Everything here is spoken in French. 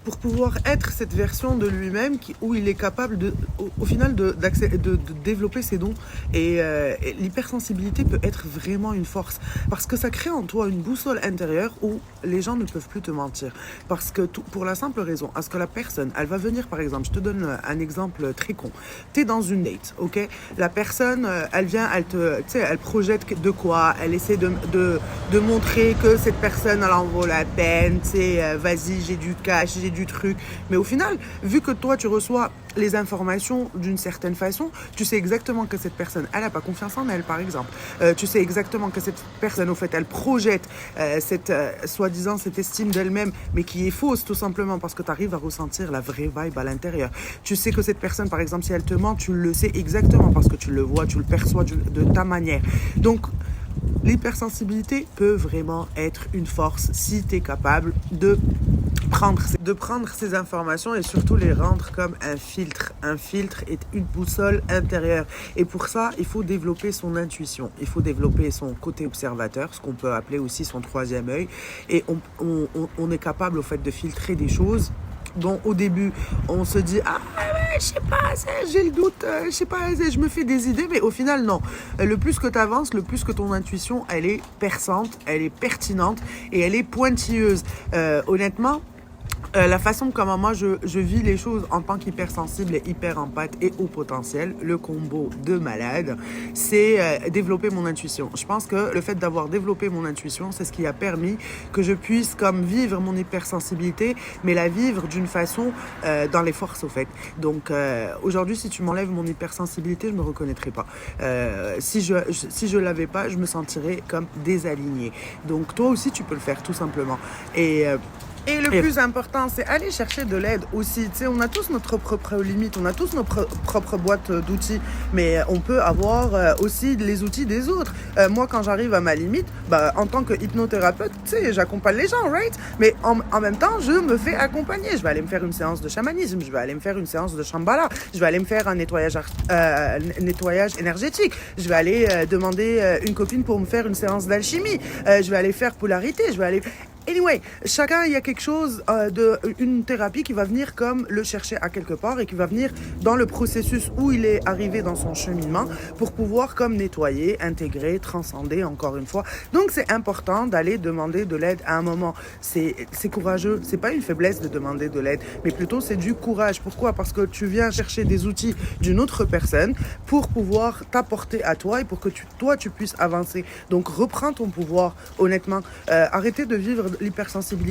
pour pouvoir être cette version de lui-même où il est capable au final de développer ses dons. Et l'hypersensibilité peut être vraiment une force parce que ça crée en toi une boussole intérieure où les gens ne peuvent plus te mentir. Parce que pour la simple raison, à ce que la personne, elle va venir par exemple, je te donne un exemple très con. Tu es dans une date, ok? La personne, elle vient, elle projette de quoi? Elle essaie de montrer que cette personne, elle en vaut la peine, vas-y, j'ai du cash, j'ai du truc. Mais au final, vu que toi, tu reçois les informations d'une certaine façon, tu sais exactement que cette personne, elle n'a pas confiance en elle, par exemple. Tu sais exactement que cette personne, au fait, elle projette soi-disant, cette estime d'elle-même, mais qui est fausse, tout simplement, parce que tu arrives à ressentir la vraie vibe à l'intérieur. Tu sais que cette personne, par exemple, si elle te ment, tu le sais exactement, parce que tu le vois, tu le perçois de ta manière. Donc, l'hypersensibilité peut vraiment être une force si tu es capable de prendre ces informations et surtout les rendre comme un filtre. Un filtre est une boussole intérieure. Et pour ça, il faut développer son intuition. Il faut développer son côté observateur, ce qu'on peut appeler aussi son troisième œil. Et on est capable, au fait, de filtrer des choses dont au début on se dit ouais, je sais pas, j'ai le doute, je sais pas, je me fais des idées, mais au final non. Le plus que tu avances, le plus que ton intuition elle est perçante, elle est pertinente et elle est pointilleuse. Honnêtement, la façon comment moi je vis les choses en tant qu'hypersensible et hyper empathe et haut potentiel, le combo de malade, c'est développer mon intuition. Je pense que le fait d'avoir développé mon intuition, c'est ce qui a permis que je puisse comme vivre mon hypersensibilité, mais la vivre d'une façon dans les forces au fait. Donc aujourd'hui, si tu m'enlèves mon hypersensibilité, je me reconnaîtrais pas. Si je l'avais pas, je me sentirais comme désalignée. Donc toi aussi, tu peux le faire tout simplement. Et le plus important, c'est aller chercher de l'aide aussi. Tu sais, on a tous notre propre limite, on a tous nos propres boîtes d'outils, mais on peut avoir aussi les outils des autres. Moi, quand j'arrive à ma limite, en tant que hypnothérapeute, tu sais, j'accompagne les gens, right? Mais en même temps, je me fais accompagner. Je vais aller me faire une séance de chamanisme, je vais aller me faire une séance de Shambhala, je vais aller me faire un nettoyage énergétique, je vais aller demander une copine pour me faire une séance d'alchimie, je vais aller faire polarité, je vais aller... Anyway, chacun, il y a quelque chose une thérapie qui va venir comme le chercher à quelque part et qui va venir dans le processus où il est arrivé dans son cheminement pour pouvoir comme nettoyer, intégrer, transcender encore une fois. Donc c'est important d'aller demander de l'aide à un moment. C'est courageux, c'est pas une faiblesse de demander de l'aide, mais plutôt c'est du courage. Pourquoi? Parce que tu viens chercher des outils d'une autre personne pour pouvoir t'apporter à toi et pour que toi tu puisses avancer. Donc reprends ton pouvoir, honnêtement. Arrêtez de vivre l'hypersensibilité